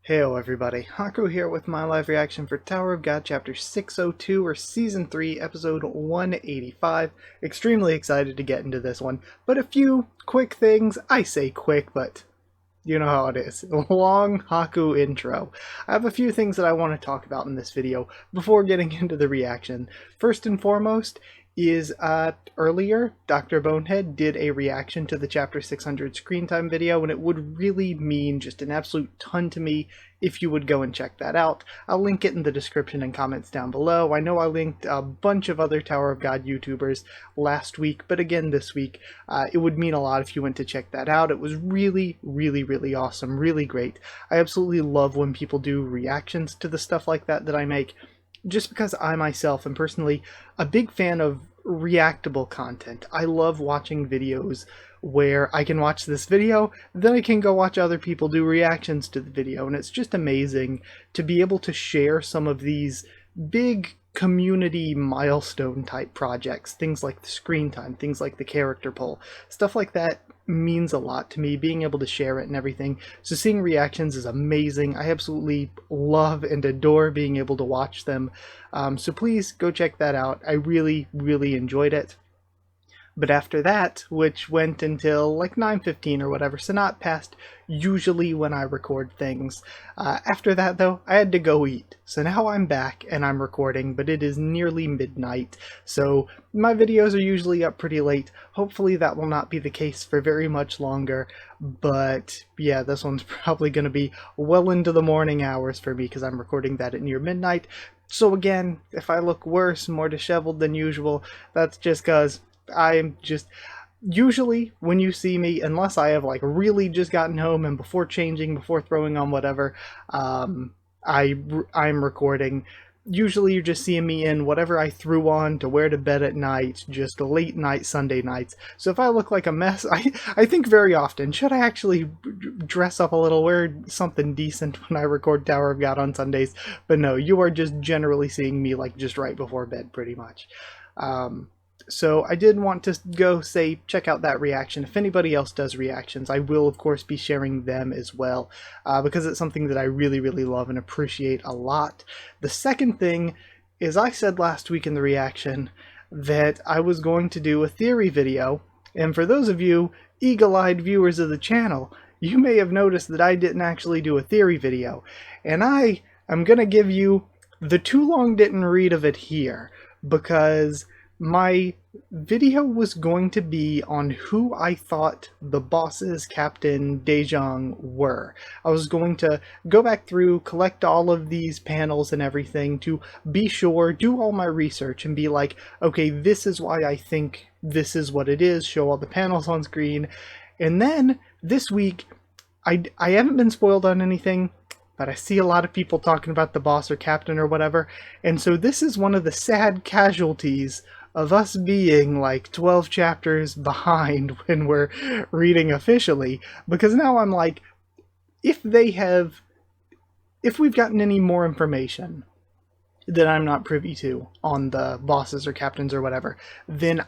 Heyo everybody, Haku here with my live reaction for Tower of God Chapter 602 or Season 3 Episode 185. Extremely excited to get into this one, but a few quick things. I say quick, but you know how it is. Long Haku intro. I have a few things that I want to talk about in this video before getting into the reaction. First and foremost is earlier Dr. Bonehead did a reaction to the Chapter 600 screen time video, and it would really mean just an absolute ton to me if you would go and check that out. I'll link it in the description and comments down below. I know I linked a bunch of other Tower of God YouTubers last week, but again this week, it would mean a lot if you went to check that out. It was really awesome, really great. I absolutely love when people do reactions to the stuff like that I make, just because I myself am personally a big fan of reactable content. I love watching videos where I can watch this video, then I can go watch other people do reactions to the video, and it's just amazing to be able to share some of these big community milestone type projects, things like the screen time, things like the character poll, stuff like that means a lot to me, being able to share it and everything. So seeing reactions is amazing. I absolutely love and adore being able to watch them. So please go check that out. I really enjoyed it. But after that, which went until like 9:15 or whatever, so not past usually when I record things. After that though, I had to go eat. So now I'm back and I'm recording, but it is nearly midnight, so my videos are usually up pretty late. Hopefully that will not be the case for very much longer, but yeah, this one's probably going to be well into the morning hours for me because I'm recording that at near midnight. So again, if I look worse, more disheveled than usual, that's just because I'm just, usually when you see me, unless I have like really just gotten home and before changing, before throwing on whatever, I'm recording. Usually you're just seeing me in whatever I threw on to wear to bed at night, just late night Sunday nights. So if I look like a mess, I think very often, should I actually dress up a little, wear something decent when I record Tower of God on Sundays? But no, you are just generally seeing me like just right before bed pretty much. So I did want to go say, check out that reaction. If anybody else does reactions, I will of course be sharing them as well, because it's something that I really love and appreciate a lot. The second thing is, I said last week in the reaction that I was going to do a theory video, and for those of you eagle-eyed viewers of the channel, you may have noticed that I didn't actually do a theory video, and I am gonna give you the too long didn't read of it here, because my video was going to be on who I thought the bosses Captain Dejong were. I was going to go back through, collect all of these panels and everything to be sure, do all my research and be like, okay, this is why I think this is what it is, show all the panels on screen. And then this week, I haven't been spoiled on anything, but I see a lot of people talking about the boss or captain or whatever, and so this is one of the sad casualties of us being like 12 chapters behind when we're reading officially, because now I'm like, if we've gotten any more information that I'm not privy to on the bosses or captains or whatever, then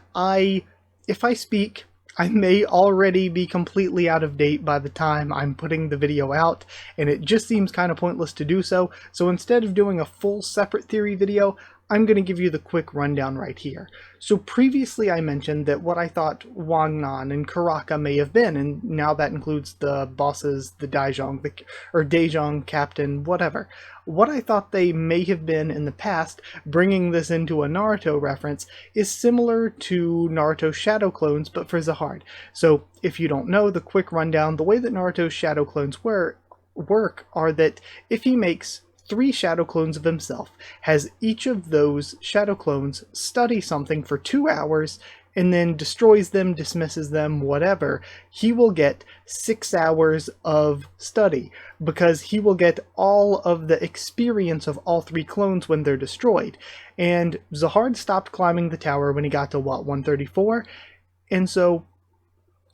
if I speak, I may already be completely out of date by the time I'm putting the video out, and it just seems kind of pointless to do so. So instead of doing a full separate theory video, I'm going to give you the quick rundown right here. So previously I mentioned that what I thought Wangnan and Karaka may have been, and now that includes the bosses, the Daijong, or Daijong, Captain, whatever. What I thought they may have been in the past, bringing this into a Naruto reference, is similar to Naruto's Shadow Clones, but for Zahard. So if you don't know, the quick rundown, the way that Naruto's Shadow Clones work are that if he makes 3 shadow clones of himself, has each of those shadow clones study something for 2 hours, and then destroys them, dismisses them, whatever, he will get 6 hours of study, because he will get all of the experience of all 3 clones when they're destroyed. And Zahard stopped climbing the tower when he got to, what, 134? And so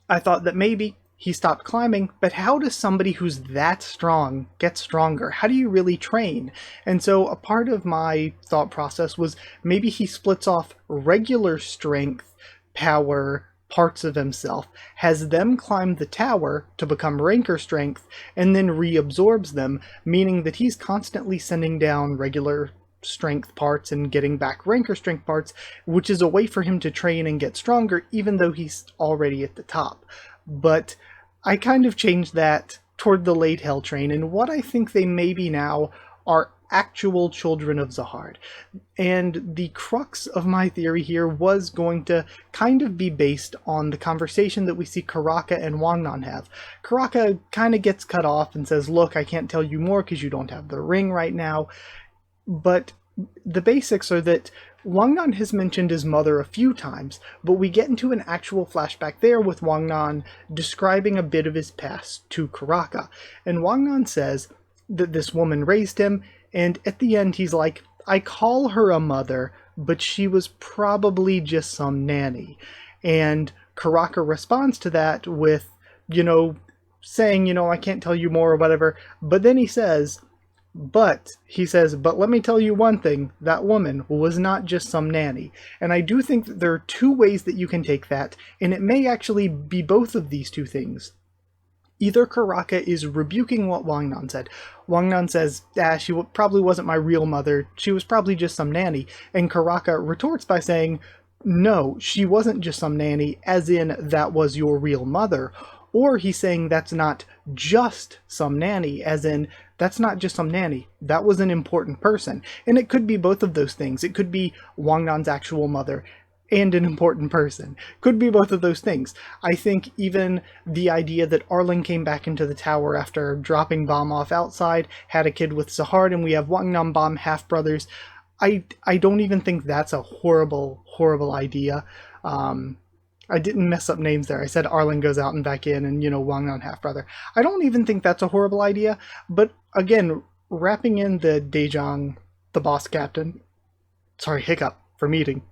I thought that maybe he stopped climbing, but how does somebody who's that strong get stronger? How do you really train? And so a part of my thought process was maybe he splits off regular strength, power, parts of himself, has them climb the tower to become ranker strength, and then reabsorbs them, meaning that he's constantly sending down regular strength parts and getting back ranker strength parts, which is a way for him to train and get stronger, even though he's already at the top. But I kind of changed that toward the late Hell Train, and what I think they may be now are actual children of Zahard. And the crux of my theory here was going to kind of be based on the conversation that we see Karaka and Wangnan have. Karaka kind of gets cut off and says, look, I can't tell you more because you don't have the ring right now. But the basics are that Wangnan has mentioned his mother a few times, but we get into an actual flashback there with Wangnan describing a bit of his past to Karaka. And Wangnan says that this woman raised him, and at the end he's like, I call her a mother, but she was probably just some nanny. And Karaka responds to that with, saying, I can't tell you more or whatever, but then he says, but let me tell you one thing, that woman was not just some nanny. And I do think that there are two ways that you can take that, and it may actually be both of these two things. Either Karaka is rebuking what Wangnan said. Wangnan says, she probably wasn't my real mother, she was probably just some nanny. And Karaka retorts by saying, no, she wasn't just some nanny, as in that was your real mother. Or he's saying that's not just some nanny, as in that's not just some nanny, that was an important person. And it could be both of those things. It could be Wangnan's actual mother and an important person. Could be both of those things. I think even the idea that Arlen came back into the tower after dropping Bomb off outside, had a kid with Zahard, and we have Wangnan Bomb half-brothers, I don't even think that's a horrible, horrible idea. I didn't mess up names there. I said Arlen goes out and back in and, Wangnan half-brother. I don't even think that's a horrible idea, but again, wrapping in the Daejang, the boss captain, hiccup for meeting,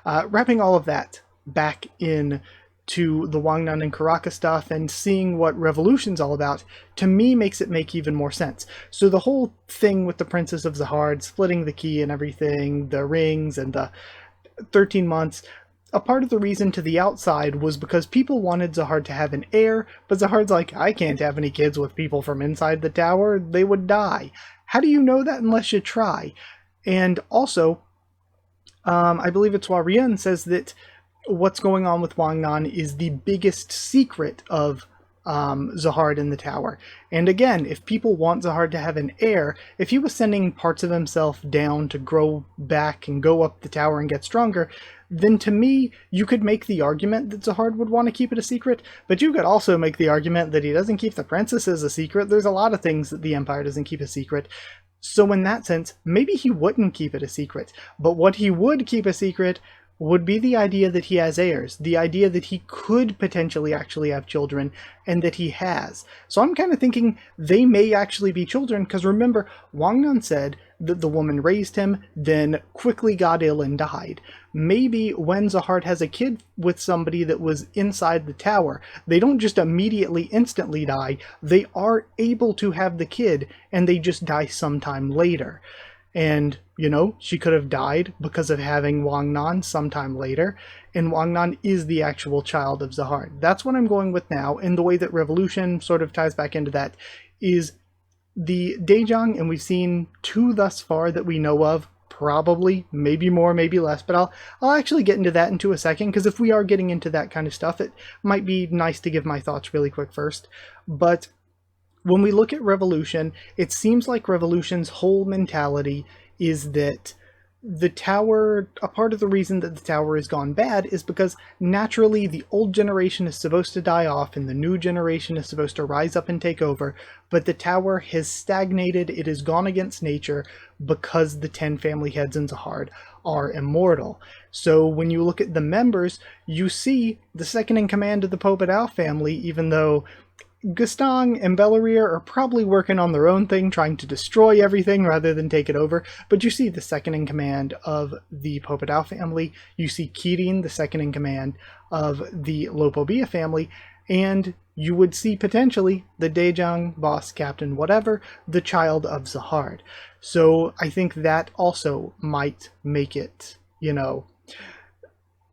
wrapping all of that back in to the Wangnan and Karaka stuff and seeing what Revolution's all about, to me makes it make even more sense. So the whole thing with the Princess of Zahard, splitting the key and everything, the rings and the 13 months, a part of the reason to the outside was because people wanted Zahard to have an heir, but Zahard's like, I can't have any kids with people from inside the tower, they would die. How do you know that unless you try? And also, I believe it's Warrian says that what's going on with Wangnan is the biggest secret of Zahard in the tower. And again, if people want Zahard to have an heir, if he was sending parts of himself down to grow back and go up the tower and get stronger, then to me, you could make the argument that Zahard would want to keep it a secret, but you could also make the argument that he doesn't keep the princesses a secret. There's a lot of things that the Empire doesn't keep a secret. So in that sense, maybe he wouldn't keep it a secret. But what he would keep a secret would be the idea that he has heirs, the idea that he could potentially actually have children, and that he has. So I'm kind of thinking they may actually be children, because remember, Wangnan said that the woman raised him, then quickly got ill and died. Maybe when Zahard has a kid with somebody that was inside the tower, they don't just immediately, instantly die, they are able to have the kid, and they just die sometime later. And, she could have died because of having Wangnan sometime later, and Wangnan is the actual child of Zahard. That's what I'm going with now, and the way that Revolution sort of ties back into that is the Daejang, and we've seen 2 thus far that we know of, probably, maybe more, maybe less, but I'll actually get into that into a second, because if we are getting into that kind of stuff, it might be nice to give my thoughts really quick first. But when we look at Revolution, it seems like Revolution's whole mentality is that the tower, a part of the reason that the tower has gone bad is because naturally the old generation is supposed to die off and the new generation is supposed to rise up and take over, but the tower has stagnated, it has gone against nature because the 10 family heads in Zahard are immortal. So when you look at the members, you see the second in command of the Popodao family, even though Gustang and Bellerir are probably working on their own thing, trying to destroy everything rather than take it over, but you see the second in command of the Popodao family, you see Kirin, the second in command of the Lopobia family, and you would see potentially the Daejang, boss, captain, whatever, the child of Zahard. So I think that also might make it,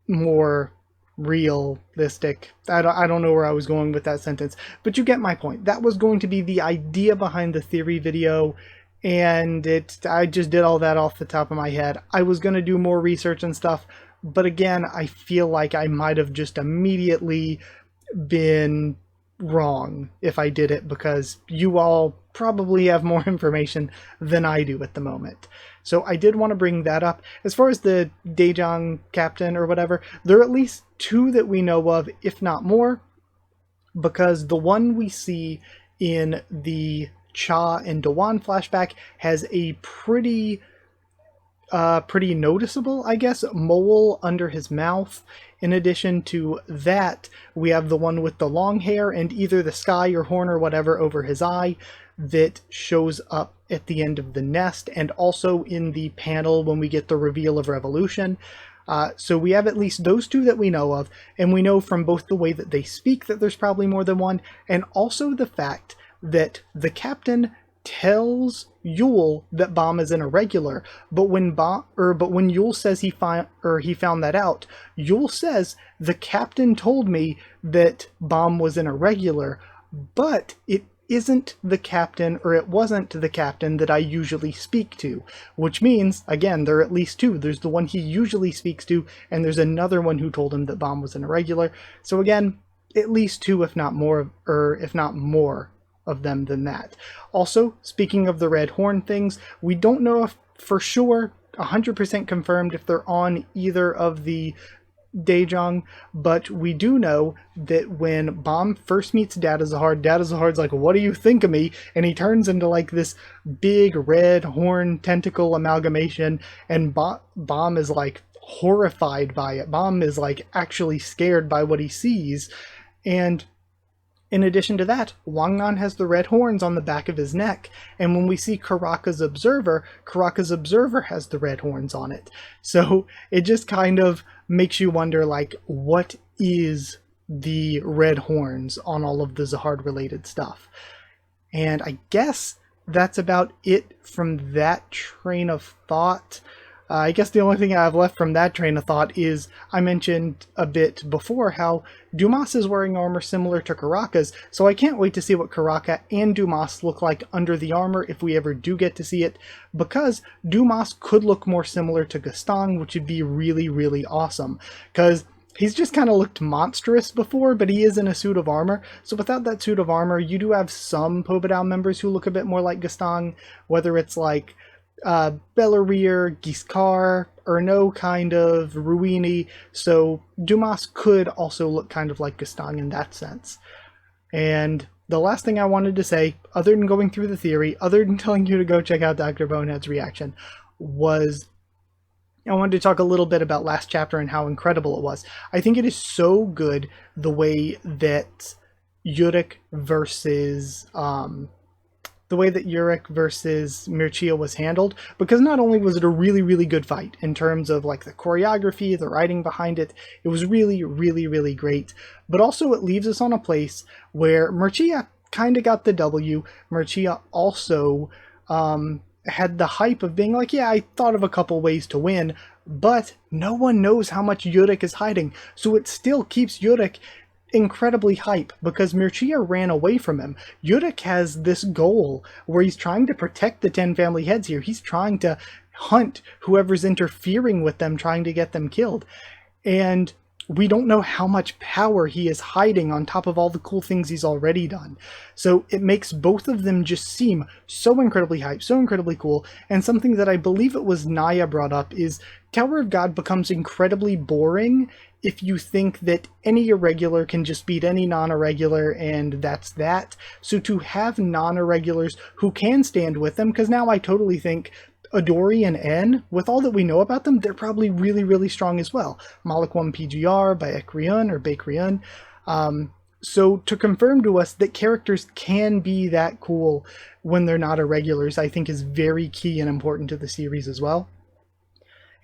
more realistic. I don't know where I was going with that sentence, but you get my point. That was going to be the idea behind the theory video, and I just did all that off the top of my head. I was going to do more research and stuff, but again, I feel like I might have just immediately been wrong if I did it, because you all probably have more information than I do at the moment. So I did want to bring that up. As far as the Daejang captain or whatever, there are at least two that we know of, if not more, because the one we see in the Cha and Dawan flashback has a pretty noticeable, I guess, mole under his mouth. In addition to that, we have the one with the long hair and either the sky or horn or whatever over his eye that shows up at the end of the nest, and also in the panel when we get the reveal of Revolution. So we have at least those two that we know of, and we know from both the way that they speak that there's probably more than one, and also the fact that the captain tells Yul that Bam is an irregular, but when Yul says he found that out, Yul says the captain told me that Bam was an irregular, but it isn't the captain, or it wasn't the captain that I usually speak to, which means, again, there are at least two. There's the one he usually speaks to, and there's another one who told him that Bam was an irregular. So again, at least two, if not more of them than that. Also, speaking of the red horn things, we don't know if for sure 100% confirmed if they're on either of the Daejang, but we do know that when Bam first meets Data Zahar's like, "What do you think of me?" And he turns into like this big red horn tentacle amalgamation, and Bam is like horrified by it. Bam is like actually scared by what he sees. And in addition to that, Wangnan has the red horns on the back of his neck, and when we see Karaka's Observer has the red horns on it. So it just kind of makes you wonder, like, what is the red horns on all of the Zahard-related stuff? And I guess that's about it from that train of thought. I guess the only thing I have left from that train of thought is I mentioned a bit before how Dumas is wearing armor similar to Karaka's, so I can't wait to see what Karaka and Dumas look like under the armor if we ever do get to see it, because Dumas could look more similar to Gaston, which would be really, really awesome, because he's just kind of looked monstrous before, but he is in a suit of armor, so without that suit of armor, you do have some Pobedao members who look a bit more like Gaston, whether it's like Bellerir, Giscard, Ernaud kind of, Ruini, so Dumas could also look kind of like Gaston in that sense. And the last thing I wanted to say, other than going through the theory, other than telling you to go check out Dr. Bonehead's reaction, was I wanted to talk a little bit about last chapter and how incredible it was. I think it is so good the way that Yurik versus Mircea was handled, because not only was it a really, really good fight in terms of like the choreography, the writing behind it, it was really, really, really great, but also it leaves us on a place where Mircea kind of got the W. Mircea also had the hype of being like, yeah, I thought of a couple ways to win, but no one knows how much Yurik is hiding, so it still keeps Yurik incredibly hype because Mircea ran away from him. Yurik has this goal where he's trying to protect the 10 family heads here. He's trying to hunt whoever's interfering with them, trying to get them killed. And we don't know how much power he is hiding on top of all the cool things he's already done. So it makes both of them just seem so incredibly hype, so incredibly cool. And something that I believe it was Naya brought up is Tower of God becomes incredibly boring if you think that any irregular can just beat any non-irregular and that's that. So to have non-irregulars who can stand with them, because now I totally think Adori and N, with all that we know about them, they're probably really, really strong as well. Malik 1 PGR by Ekryun or Baekryun. So to confirm to us that characters can be that cool when they're not irregulars, I think is very key and important to the series as well.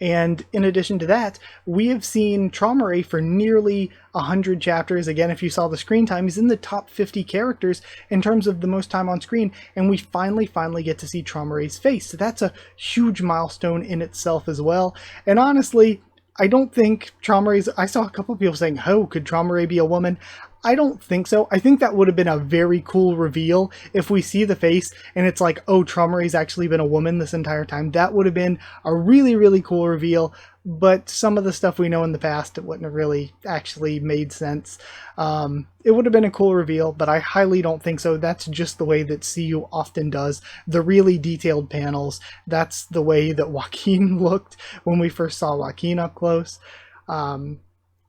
And in addition to that, we have seen Traumerei for nearly 100 chapters. Again, if you saw the screen time, he's in the top 50 characters in terms of the most time on screen, and we finally get to see Traumerei's face. So that's a huge milestone in itself as well. And honestly, I don't think Traumare's... I saw a couple people saying, oh, could Traumare be a woman? I don't think so. I think that would have been a very cool reveal if we see the face and it's like, oh, Traumare's actually been a woman this entire time. That would have been a really, really cool reveal. But some of the stuff we know in the past, it wouldn't have really actually made sense. It would have been a cool reveal, but I highly don't think so. That's just the way that CU often does. The really detailed panels, that's the way that Joaquin looked when we first saw Joaquin up close.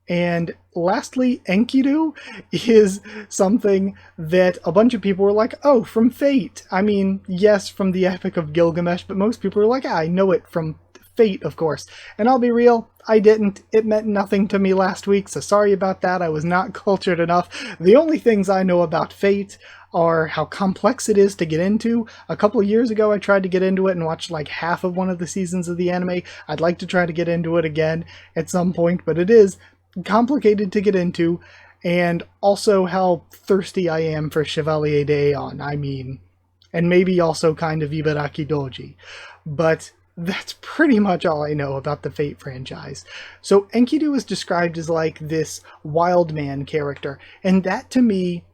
And lastly, Enkidu is something that a bunch of people were like, oh, from Fate. I mean, yes, from the Epic of Gilgamesh, but most people were like, I know it from Fate, of course. And I'll be real, I didn't. It meant nothing to me last week, so sorry about that. I was not cultured enough. The only things I know about Fate are how complex it is to get into. A couple of years ago, I tried to get into it and watched like half of one of the seasons of the anime. I'd like to try to get into it again at some point, but it is complicated to get into, and also how thirsty I am for Chevalier d'Aeon, I mean, and maybe also kind of Ibaraki Doji. But that's pretty much all I know about the Fate franchise. So Enkidu is described as like this wild man character, and that to me,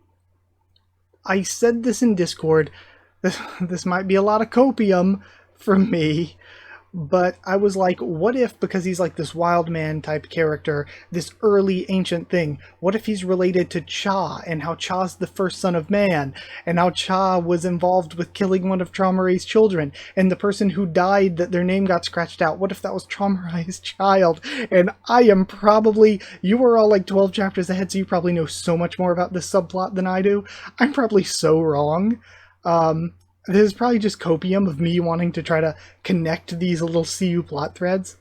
I said this in Discord, this might be a lot of copium from me, but I was like, what if, because he's like this wild man type character, this early ancient thing, what if he's related to Cha, and how Cha's the first son of man, and how Cha was involved with killing one of Traumare's children, and the person who died that their name got scratched out, what if that was Traumare's child? And I am probably, you were all like 12 chapters ahead, so you probably know so much more about this subplot than I do. I'm probably so wrong. This is probably just copium of me wanting to try to connect these little CU plot threads.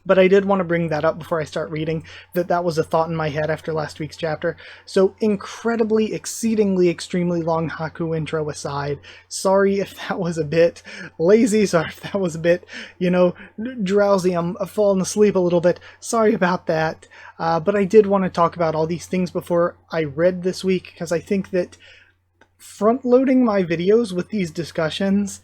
But I did want to bring that up before I start reading, that was a thought in my head after last week's chapter. So incredibly, exceedingly, extremely long Haku intro aside, sorry if that was a bit lazy, sorry if that was a bit, drowsy, I'm falling asleep a little bit, sorry about that. But I did want to talk about all these things before I read this week, because I think that front-loading my videos with these discussions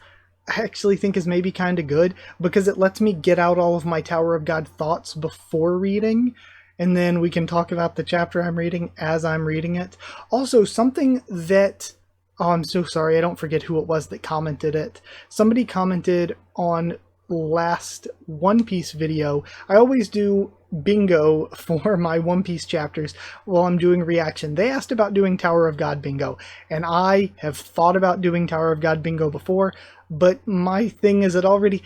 I actually think is maybe kind of good, because it lets me get out all of my Tower of God thoughts before reading, and then we can talk about the chapter I'm reading as I'm reading it. Also, something that... oh, I'm so sorry, I don't forget who it was that commented it. Somebody commented on last One Piece video. I always do bingo for my One Piece chapters while I'm doing reaction. They asked about doing Tower of God bingo, and I have thought about doing Tower of God bingo before, but my thing is it already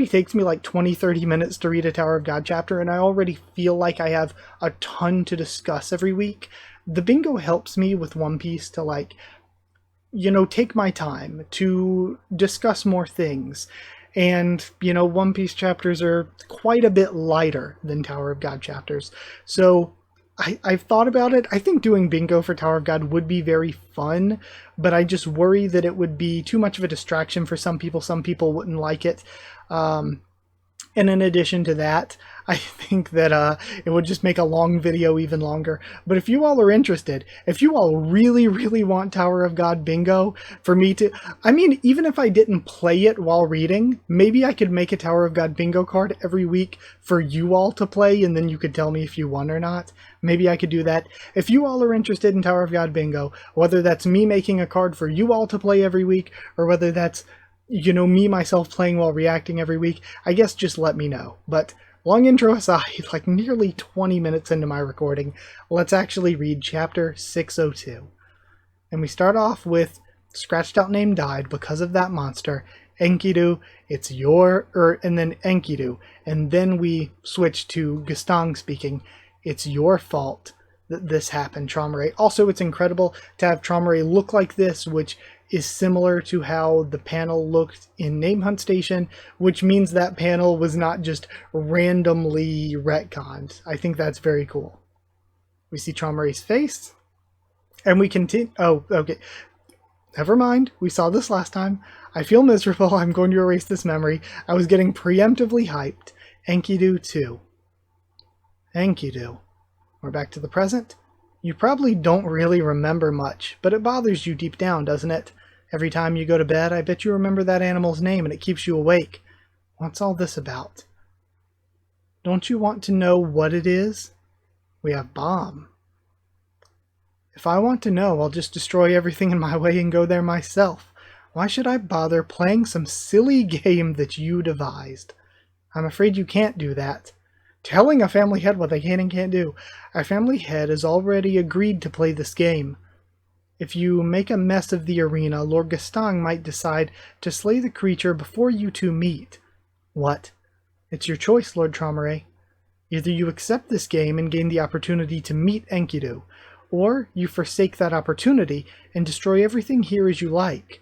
takes me like 20-30 minutes to read a Tower of God chapter, and I already feel like I have a ton to discuss every week. The bingo helps me with One Piece to like, take my time to discuss more things. And, One Piece chapters are quite a bit lighter than Tower of God chapters. So I've thought about it. I think doing bingo for Tower of God would be very fun, but I just worry that it would be too much of a distraction for some people. Some people wouldn't like it. And in addition to that, I think that it would just make a long video even longer. But if you all are interested, if you all really, really want Tower of God bingo for me to... I mean, even if I didn't play it while reading, maybe I could make a Tower of God bingo card every week for you all to play, and then you could tell me if you won or not. Maybe I could do that. If you all are interested in Tower of God bingo, whether that's me making a card for you all to play every week, or whether that's me myself playing while reacting every week, I guess just let me know. But long intro aside, like nearly 20 minutes into my recording, let's actually read chapter 602. And we start off with scratched out name died because of that monster. Enkidu, it's and then Enkidu. And then we switch to Gastang speaking. It's your fault that this happened, Traumare. Also, it's incredible to have Traumare look like this, which is similar to how the panel looked in Name Hunt Station, which means that panel was not just randomly retconned. I think that's very cool. We see Traumare's face, and we continue... oh, okay. Never mind. We saw this last time. I feel miserable. I'm going to erase this memory. I was getting preemptively hyped. Enkidu 2. Enkidu. We're back to the present. You probably don't really remember much, but it bothers you deep down, doesn't it? Every time you go to bed, I bet you remember that animal's name and it keeps you awake. What's all this about? Don't you want to know what it is? We have bomb. If I want to know, I'll just destroy everything in my way and go there myself. Why should I bother playing some silly game that you devised? I'm afraid you can't do that. Telling a family head what they can and can't do. Our family head has already agreed to play this game. If you make a mess of the arena, Lord Gaston might decide to slay the creature before you two meet. What? It's your choice, Lord Traumeré. Either you accept this game and gain the opportunity to meet Enkidu, or you forsake that opportunity and destroy everything here as you like.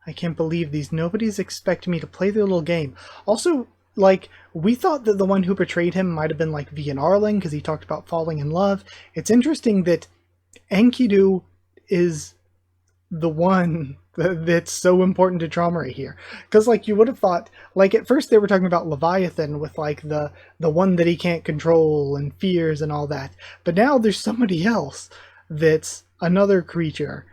I can't believe these nobodies expect me to play their little game. Also, like, we thought that the one who betrayed him might have been like Vian Arling because he talked about falling in love. It's interesting that Enkidu is the one that's so important to Traumeré here. Because, like, you would have thought, like, at first they were talking about Leviathan with, like, the one that he can't control and fears and all that. But now there's somebody else that's another creature.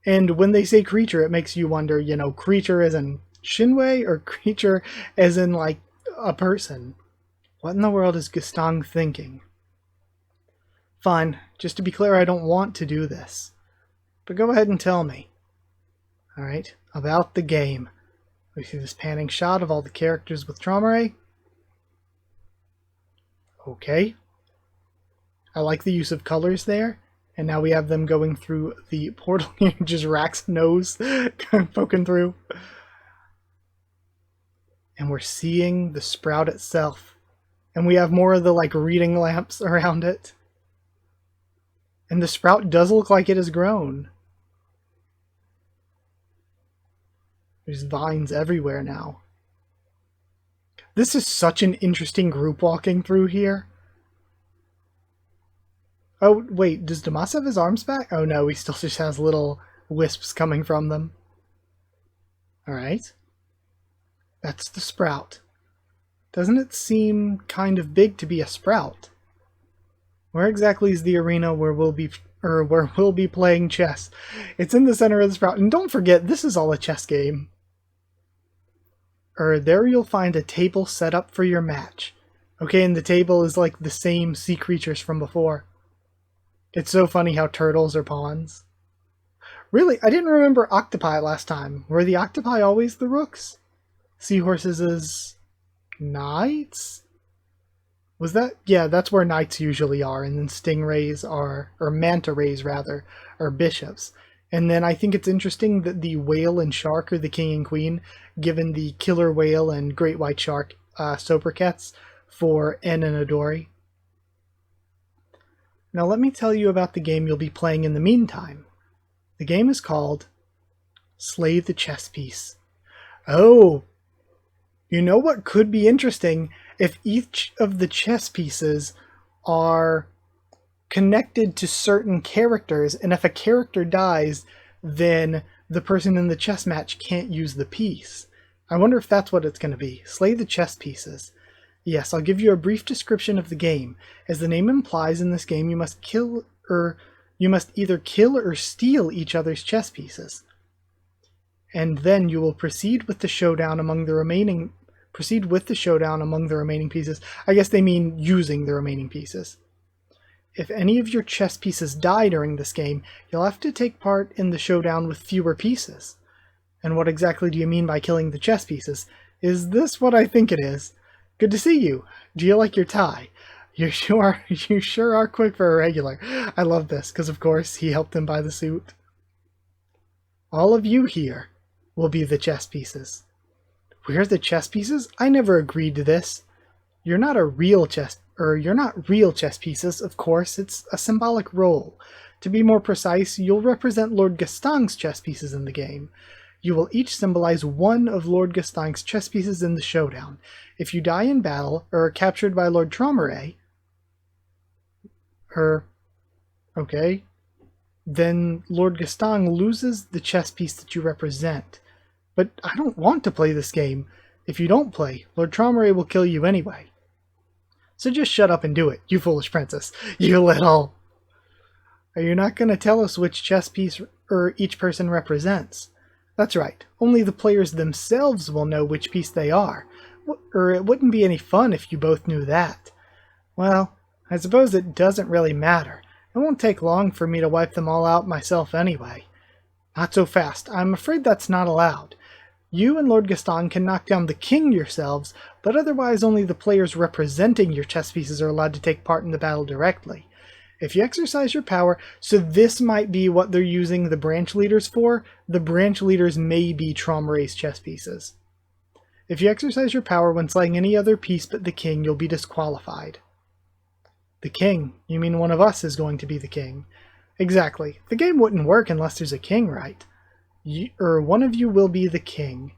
And when they say creature, it makes you wonder, you know, creature as in Shinwei or creature as in, like, a person. What in the world is Gaston thinking? Fine, just to be clear, I don't want to do this. But go ahead and tell me. Alright, about the game. We see this panning shot of all the characters with Traumeré. Okay. I like the use of colors there. And now we have them going through the portal here, just Rack's nose poking through. And we're seeing the sprout itself. And we have more of the, like, reading lamps around it. And the sprout does look like it has grown. There's vines everywhere now. This is such an interesting group walking through here. Oh, wait, does Damas have his arms back? Oh no, he still just has little wisps coming from them. Alright. That's the sprout. Doesn't it seem kind of big to be a sprout? Where exactly is the arena where we'll be playing chess? It's in the center of the sprout. And don't forget, this is all a chess game. There you'll find a table set up for your match. Okay, and the table is like the same sea creatures from before. It's so funny how turtles are pawns. Really, I didn't remember octopi last time. Were the octopi always the rooks? Seahorses is knights? Was that? Yeah, that's where knights usually are, and then stingrays are, or manta rays rather, are bishops. And then I think it's interesting that the whale and shark are the king and queen, given the killer whale and great white shark sobriquets for En and Adori. Now let me tell you about the game you'll be playing in the meantime. The game is called Slay the Chess Piece. Oh, you know what could be interesting if each of the chess pieces are connected to certain characters, and if a character dies, then the person in the chess match can't use the piece. I wonder if that's what it's going to be. Slay the chess pieces. Yes, I'll give you a brief description of the game. As the name implies, in this game you must either kill or steal each other's chess pieces. And then you will proceed with the showdown among the remaining pieces. I guess they mean using the remaining pieces. If any of your chess pieces die during this game, you'll have to take part in the showdown with fewer pieces. And what exactly do you mean by killing the chess pieces? Is this what I think it is? Good to see you. Do you like your tie? You sure are quick for a regular. I love this, because of course he helped him buy the suit. All of you here will be the chess pieces. We're the chess pieces? I never agreed to this. You're not real chess pieces, of course. It's a symbolic role. To be more precise, you'll represent Lord Gaston's chess pieces in the game. You will each symbolize one of Lord Gaston's chess pieces in the showdown. If you die in battle, or are captured by Lord Traumeré, then Lord Gaston loses the chess piece that you represent. But I don't want to play this game. If you don't play, Lord Traumeré will kill you anyway. So just shut up and do it, you foolish princess. You little... Are you not going to tell us which chess piece each person represents? That's right, only the players themselves will know which piece they are. it wouldn't be any fun if you both knew that. Well, I suppose it doesn't really matter. It won't take long for me to wipe them all out myself anyway. Not so fast. I'm afraid that's not allowed. You and Lord Gaston can knock down the king yourselves, but otherwise only the players representing your chess pieces are allowed to take part in the battle directly. If you exercise your power, so this might be what they're using the branch leaders for, the branch leaders may be Traumare's chess pieces. If you exercise your power when slaying any other piece but the king, you'll be disqualified. The king? You mean one of us is going to be the king? Exactly. The game wouldn't work unless there's a king, right? One of you will be the king.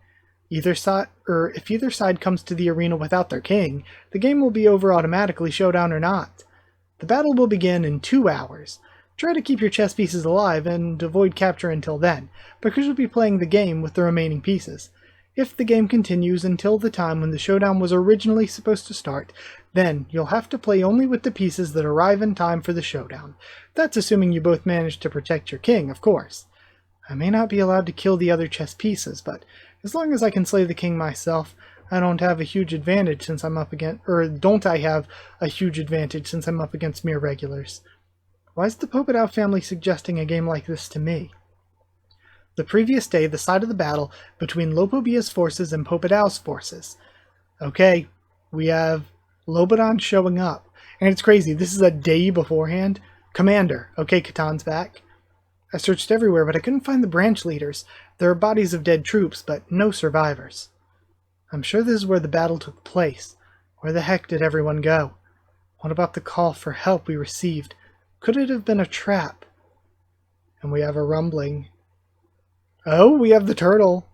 If either side comes to the arena without their king, the game will be over automatically, showdown or not. The battle will begin in 2 hours. Try to keep your chess pieces alive and avoid capture until then, because you'll be playing the game with the remaining pieces. If the game continues until the time when the showdown was originally supposed to start, then you'll have to play only with the pieces that arrive in time for the showdown. That's assuming you both manage to protect your king, of course. I may not be allowed to kill the other chess pieces, but as long as I can slay the king myself, I don't have a huge advantage since I'm up against, don't I have a huge advantage since I'm up against mere regulars? Why is the Popodao family suggesting a game like this to me? The previous day, the site of the battle between Lopobia's forces and Popodao's forces. Okay, we have Lobadon showing up. And it's crazy, this is a day beforehand. Commander, okay, Catan's back. I searched everywhere, but I couldn't find the branch leaders. There are bodies of dead troops, but no survivors. I'm sure this is where the battle took place. Where the heck did everyone go? What about the call for help we received? Could it have been a trap? And we have a rumbling. Oh, we have the turtle.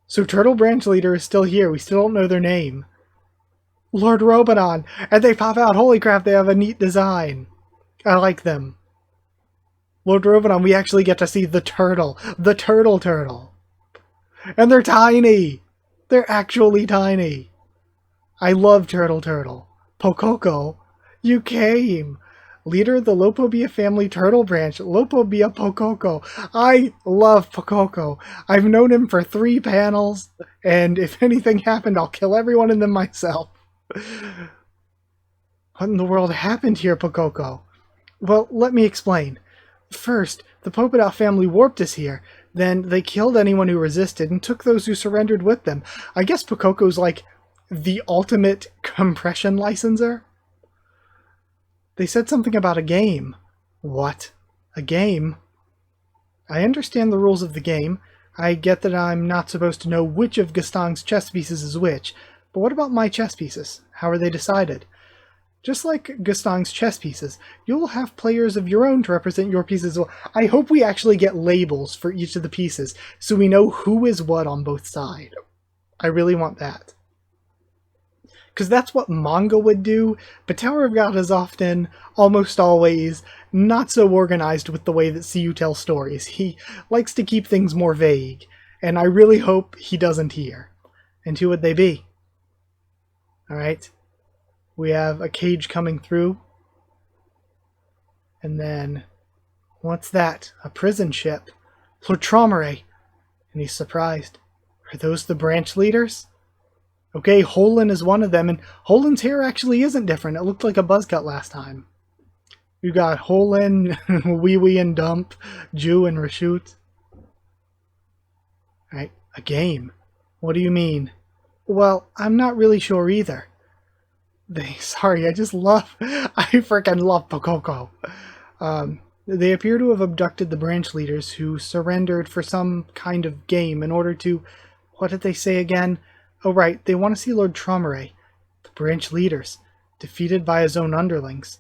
So Turtle Branch Leader is still here. We still don't know their name. Lord Lobadon! And they pop out. Holy crap, they have a neat design. I like them. Lord Lobadon, we actually get to see the turtle. The turtle. And they're tiny. They're actually tiny. I love Turtle. Pokoko, you came. Leader of the Lopobia family turtle branch, Lopobia Pokoko. I love Pokoko. I've known him for 3 panels, and if anything happened, I'll kill everyone in them myself. What in the world happened here, Pokoko? Well, let me explain. First, the Popodao family warped us here. Then they killed anyone who resisted and took those who surrendered with them. I guess Pokoko's like the ultimate compression licenser. They said something about a game. What? A game? I understand the rules of the game. I get that I'm not supposed to know which of Gaston's chess pieces is which, but what about my chess pieces? How are they decided? Just like Gaston's chess pieces, you'll have players of your own to represent your pieces. I hope we actually get labels for each of the pieces, so we know who is what on both sides. I really want that. Because that's what manga would do, but Tower of God is often, almost always, not so organized with the way that CU tells stories. He likes to keep things more vague, and I really hope he doesn't here. And who would they be? Alright. We have a cage coming through. And then, what's that? A prison ship. Lord Traumare. And he's surprised. Are those the branch leaders? Okay, Holin is one of them, and Holin's hair actually isn't different. It looked like a buzz cut last time. You got Holin, Wee Wee and Dump, Jew and Rashut. Alright, a game. What do you mean? Well, I'm not really sure either. I freaking love Pokoko. They appear to have abducted the branch leaders who surrendered for some kind of game in order to... What did they say again? Oh right, they want to see Lord Traumare. The branch leaders, defeated by his own underlings.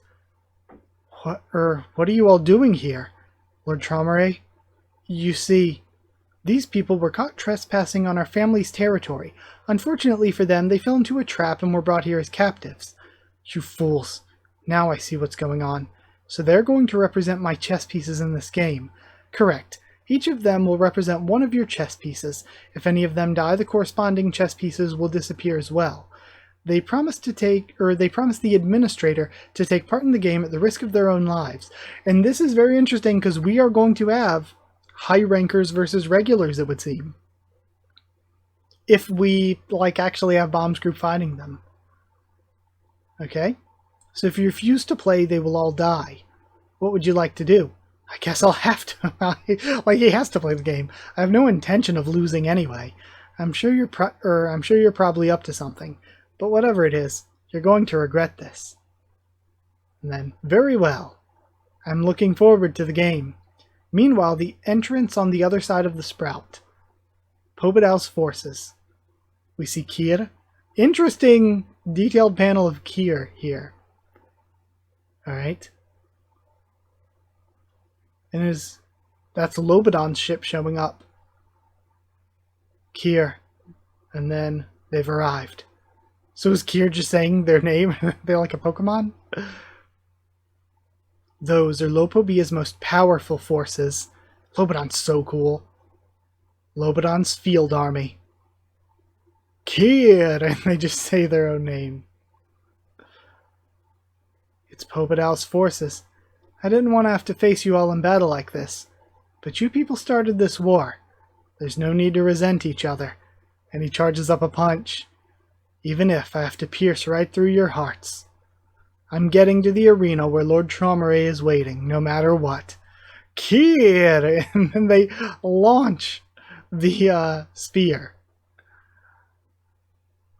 What are you all doing here? Lord Traumare? You see, these people were caught trespassing on our family's territory. Unfortunately for them, they fell into a trap and were brought here as captives. You fools. Now I see what's going on. So they're going to represent my chess pieces in this game. Correct. Each of them will represent one of your chess pieces. If any of them die, the corresponding chess pieces will disappear as well. They promised the administrator to take part in the game at the risk of their own lives. And this is very interesting because we are going to have high rankers versus regulars, it would seem. if we, like, actually have Bombs Group fighting them. Okay? So if you refuse to play, they will all die. What would you like to do? I guess I'll have to. Like, he has to play the game. I have no intention of losing anyway. I'm sure you're probably up to something. But whatever it is, you're going to regret this. And then, very well. I'm looking forward to the game. Meanwhile, the entrance on the other side of the sprout. Pobedow's forces. We see Kier. Interesting detailed panel of Kier here. Alright. And that's Lobadon's ship showing up. Kier. And then they've arrived. So is Kier just saying their name? They're like a Pokemon? Those are Lopobia's most powerful forces. Lobadon's so cool. Lobadon's field army. Kier! And they just say their own name. It's Pobedow's forces. I didn't want to have to face you all in battle like this. But you people started this war. There's no need to resent each other. And he charges up a punch. Even if I have to pierce right through your hearts. I'm getting to the arena where Lord Traumeré is waiting, no matter what. Kier! And then they launch the spear.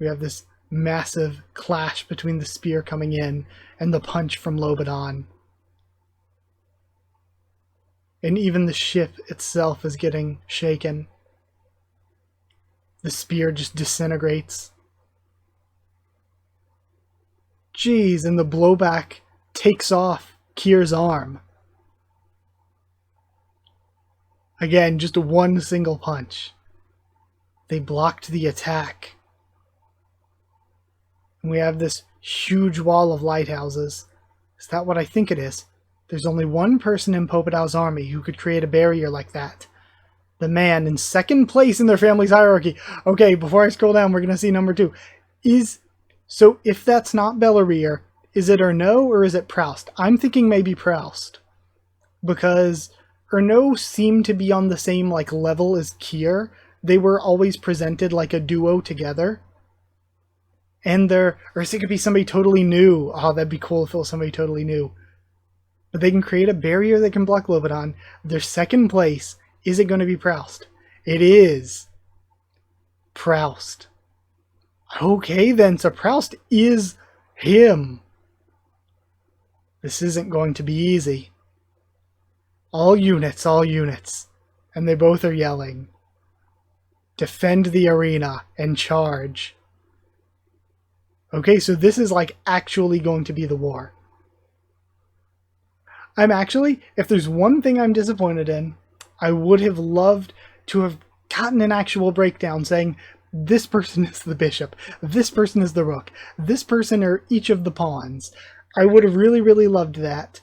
We have this massive clash between the spear coming in and the punch from Lobadon. And even the ship itself is getting shaken. The spear just disintegrates. Jeez, and the blowback takes off Kier's arm. Again, just one single punch. They blocked the attack. And we have this huge wall of lighthouses. Is that what I think it is? There's only one person in Pobedow's army who could create a barrier like that. The man in second place in their family's hierarchy. Okay, before I scroll down, we're going to see number 2. So if that's not Bellerir, is it Erno or is it Proust? I'm thinking maybe Proust. Because Erno seemed to be on the same level as Kier. They were always presented like a duo together. And or it could be somebody totally new. Oh, that'd be cool if it was somebody totally new. But they can create a barrier that can block Lobadon. Their second place. Is it going to be Proust? It is Proust. Okay then, so Proust is him. This isn't going to be easy. All units, all units. And they both are yelling. Defend the arena and charge. Okay, so this is actually going to be the war. If there's one thing I'm disappointed in, I would have loved to have gotten an actual breakdown saying, this person is the bishop, this person is the rook, this person are each of the pawns. I would have really, really loved that.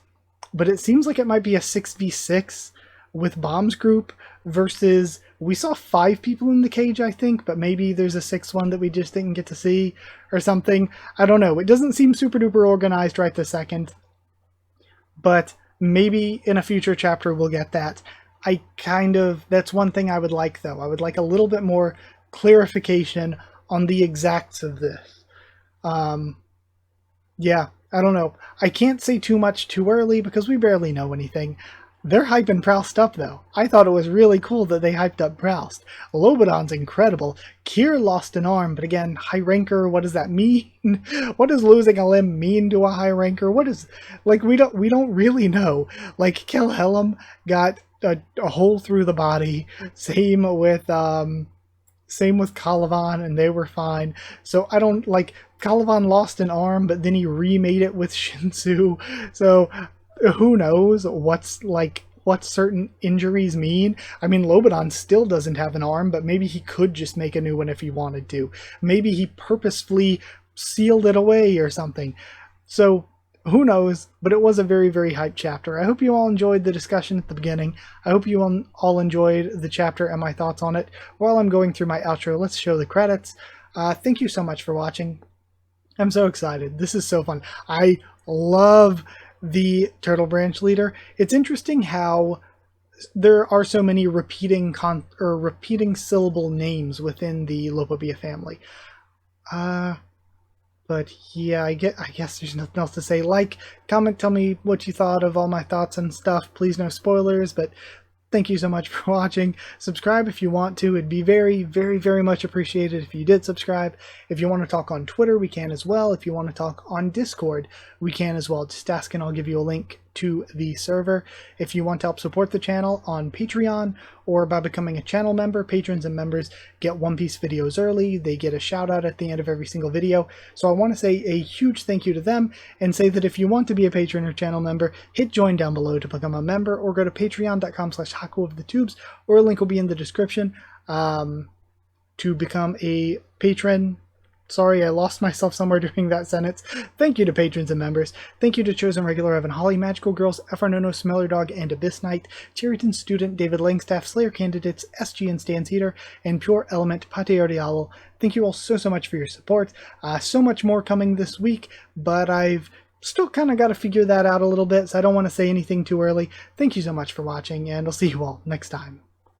But it seems like it might be a 6v6 with Bombs Group versus, we saw 5 people in the cage, I think, but maybe there's a 6th one that we just didn't get to see or something. I don't know. It doesn't seem super duper organized right this second. But maybe in a future chapter we'll get that. That's one thing I would like, though. I would like a little bit more clarification on the exacts of this. Yeah, I don't know. I can't say too much too early because we barely know anything. They're hyping Proust up, though. I thought it was really cool that they hyped up Proust. Lobadon's incredible. Kier lost an arm, but again, high ranker, what does that mean? What does losing a limb mean to a high ranker? What is, we don't really know. Kelhelm got a hole through the body. Same with Calavan, and they were fine. So I don't, Calavan lost an arm, but then he remade it with Shinsu. So who knows what certain injuries mean. I mean, Lobadon still doesn't have an arm, but maybe he could just make a new one if he wanted to. Maybe he purposefully sealed it away or something. So who knows, but it was a very, very hyped chapter. I hope you all enjoyed the discussion at the beginning. I hope you all enjoyed the chapter and my thoughts on it. While I'm going through my outro, let's show the credits. Thank you so much for watching. I'm so excited. This is so fun. I love the Turtle Branch leader. It's interesting how there are so many repeating syllable names within the Lopabia family. But yeah, I guess there's nothing else to say. Like, comment, tell me what you thought of all my thoughts and stuff. Please, no spoilers, but thank you so much for watching. Subscribe if you want to. It'd be very, very, very much appreciated if you did subscribe. If you want to talk on Twitter, we can as well. If you want to talk on Discord, we can as well. Just ask and I'll give you a link to the server. If you want to help support the channel on Patreon or by becoming a channel member, patrons and members get One Piece videos early. They get a shout out at the end of every single video. So I want to say a huge thank you to them and say that if you want to be a patron or channel member, hit join down below to become a member or go to patreon.com/Haku of the Tubes, or a link will be in the description to become a patron. Sorry, I lost myself somewhere during that sentence. Thank you to patrons and members. Thank you to Chosen Regular Evan Holly, Magical Girls, Efranono, Smeller Dog, and Abyss Knight, Cheriton Student, David Langstaff, Slayer Candidates, SG and Stan Cedar, and Pure Element, Pate Diablo. Thank you all so much for your support. So much more coming this week, but I've still kind of got to figure that out a little bit, so I don't want to say anything too early. Thank you so much for watching, and I'll see you all next time.